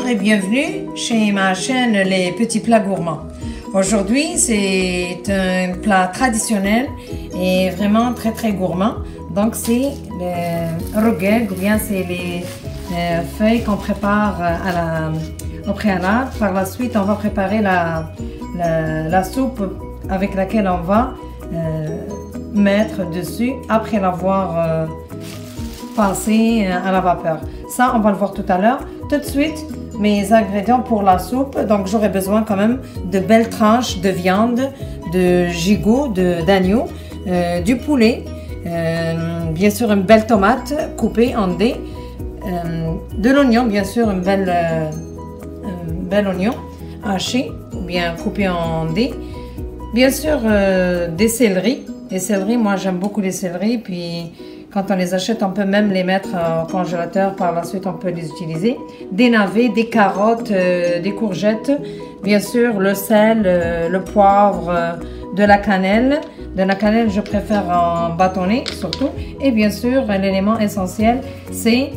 et bienvenue chez ma chaîne Les Petits Plats Gourmands. Aujourd'hui, c'est un plat traditionnel et vraiment très gourmand. Donc, c'est le rogeg, ou bien c'est les feuilles qu'on prépare au préalable. Par la suite, on va préparer la soupe avec laquelle on va mettre dessus après l'avoir passé à la vapeur. Ça, on va le voir tout à l'heure. Tout de suite, mes ingrédients pour la soupe. Donc, j'aurai besoin quand même de belles tranches de viande, de gigot, d'agneau, du poulet, bien sûr une belle tomate coupée en dés, de l'oignon, bien sûr un bel oignon haché ou bien coupé en dés, bien sûr des céleris. Les céleris, moi j'aime beaucoup les céleris, puis quand on les achète, on peut même les mettre au congélateur. Par la suite, on peut les utiliser. Des navets, des carottes, des courgettes. Bien sûr, le sel, le poivre, de la cannelle. De la cannelle, je préfère en bâtonnet, surtout. Et bien sûr, l'élément essentiel, c'est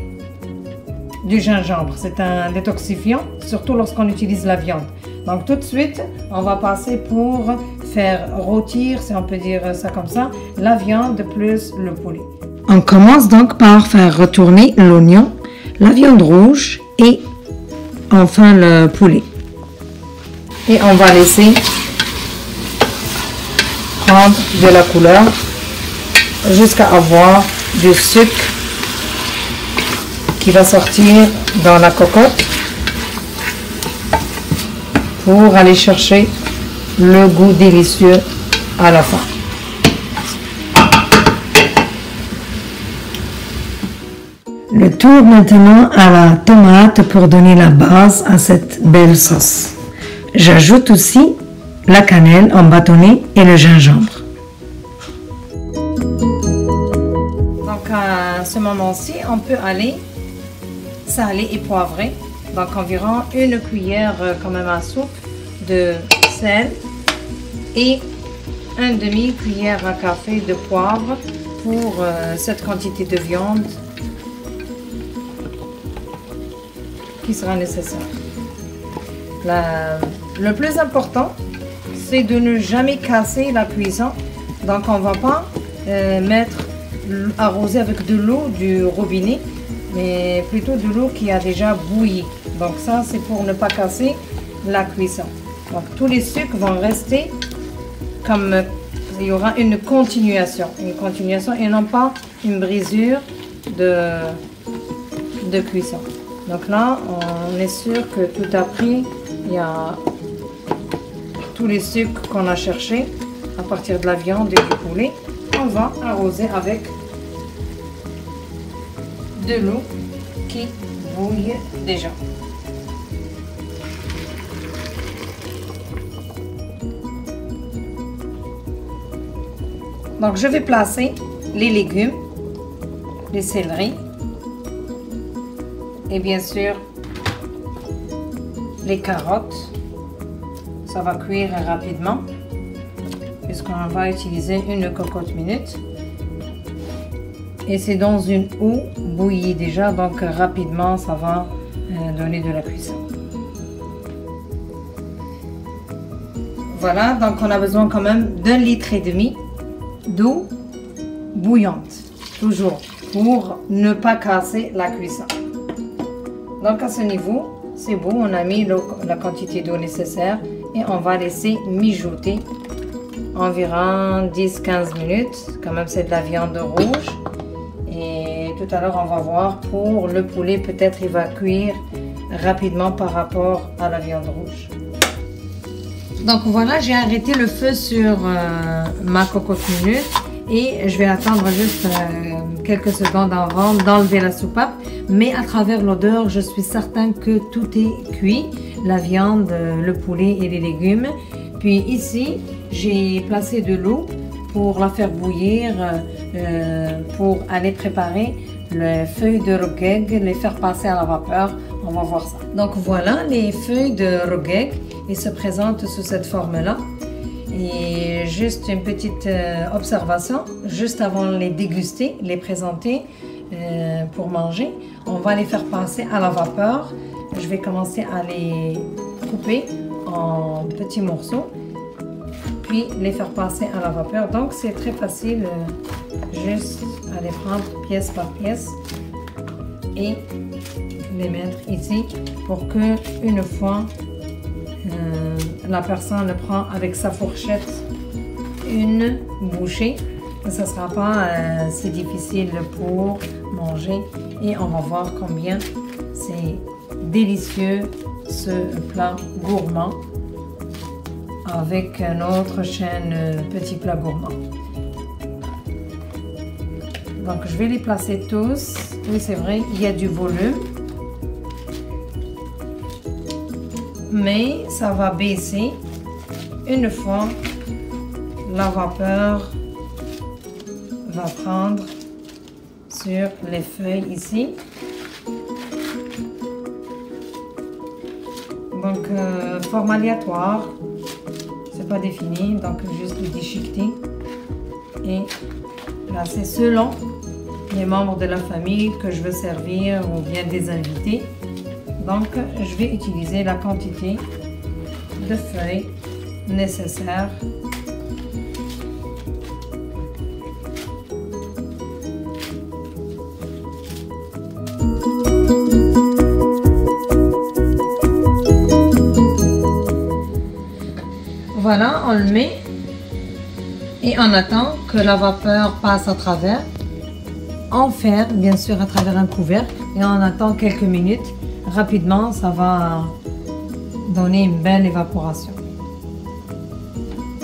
du gingembre. C'est un détoxifiant, surtout lorsqu'on utilise la viande. Donc, tout de suite, on va passer pour faire rôtir, si on peut dire ça comme ça, la viande plus le poulet. On commence donc par faire retourner l'oignon, la viande rouge et enfin le poulet. Et on va laisser prendre de la couleur jusqu'à avoir du sucre qui va sortir dans la cocotte pour aller chercher le goût délicieux à la fin. Le tour maintenant à la tomate pour donner la base à cette belle sauce. J'ajoute aussi la cannelle en bâtonnet et le gingembre. Donc à ce moment-ci, on peut aller saler et poivrer. Donc environ une cuillère quand même à soupe de sel et une demi-cuillère à café de poivre pour cette quantité de viande qui sera nécessaire. Le plus important, c'est de ne jamais casser la cuisson. Donc on ne va pas arroser avec de l'eau du robinet, mais plutôt de l'eau qui a déjà bouilli. Donc ça, c'est pour ne pas casser la cuisson. Donc tous les sucres vont rester comme il y aura une continuation et non pas une brisure de cuisson. Donc là, on est sûr que tout a pris, il y a tous les sucres qu'on a cherchés à partir de la viande et du poulet. On va arroser avec de l'eau qui bouille déjà. Donc je vais placer les légumes, les céleris et bien sûr les carottes. Ça va cuire rapidement puisqu'on va utiliser une cocotte minute. Et c'est dans une eau bouillie déjà, donc rapidement ça va donner de la cuisson. Voilà, donc on a besoin quand même d'1,5 litre d'eau bouillante, toujours pour ne pas casser la cuisson. Donc à ce niveau, c'est bon, on a mis la quantité d'eau nécessaire et on va laisser mijoter environ 10-15 minutes. Quand même, c'est de la viande rouge. Et tout à l'heure, on va voir pour le poulet, peut-être il va cuire rapidement par rapport à la viande rouge. Donc voilà, j'ai arrêté le feu sur ma cocotte minute et je vais attendre juste quelques secondes avant d'enlever la soupape. Mais à travers l'odeur, je suis certain que tout est cuit, la viande, le poulet et les légumes. Puis ici, j'ai placé de l'eau pour la faire bouillir, pour aller préparer les feuilles de rogeg, les faire passer à la vapeur. On va voir ça. Donc voilà les feuilles de rogeg. Ils se présentent sous cette forme-là. Et juste une petite observation, juste avant de les déguster, les présenter pour manger, on va les faire passer à la vapeur je vais commencer à les couper en petits morceaux, puis les faire passer à la vapeur. Donc c'est très facile, juste à les prendre pièce par pièce et les mettre ici pour que une fois la personne le prend avec sa fourchette une bouchée, ça ne sera pas si difficile pour manger et on va voir combien c'est délicieux ce plat gourmand avec notre chaîne Petit Plat Gourmand. Donc je vais les placer tous. Oui, c'est vrai, il y a du volume, mais ça va baisser une fois la vapeur va prendre sur les feuilles ici. Donc forme aléatoire, c'est pas défini, donc juste le déchiqueter et placer selon les membres de la famille que je veux servir ou bien des invités. Donc je vais utiliser la quantité de feuilles nécessaire. Voilà, on le met et on attend que la vapeur passe à travers. On ferme bien sûr à travers un couvercle et on attend quelques minutes. Rapidement, ça va donner une belle évaporation.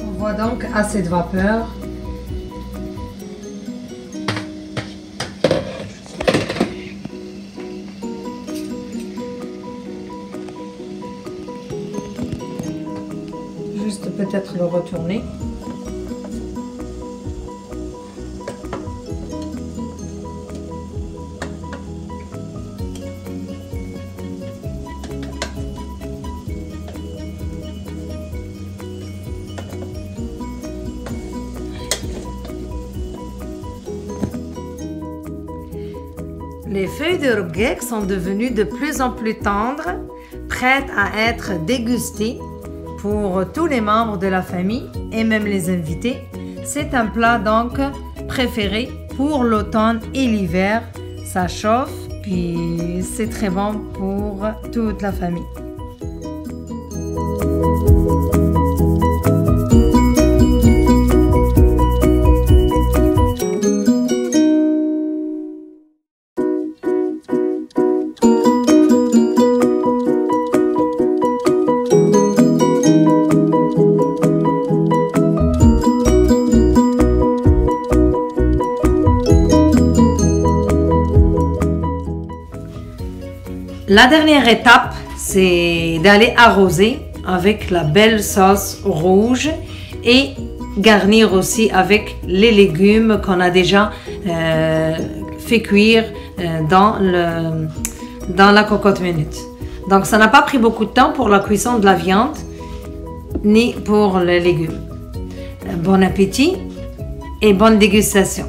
On voit donc assez de vapeur. Juste peut-être le retourner. Les feuilles de rgek sont devenues de plus en plus tendres, prêtes à être dégustées pour tous les membres de la famille et même les invités. C'est un plat donc préféré pour l'automne et l'hiver. Ça chauffe, puis c'est très bon pour toute la famille. La dernière étape, c'est d'aller arroser avec la belle sauce rouge et garnir aussi avec les légumes qu'on a déjà fait cuire dans la cocotte minute. Donc ça n'a pas pris beaucoup de temps pour la cuisson de la viande ni pour les légumes. Bon appétit et bonne dégustation.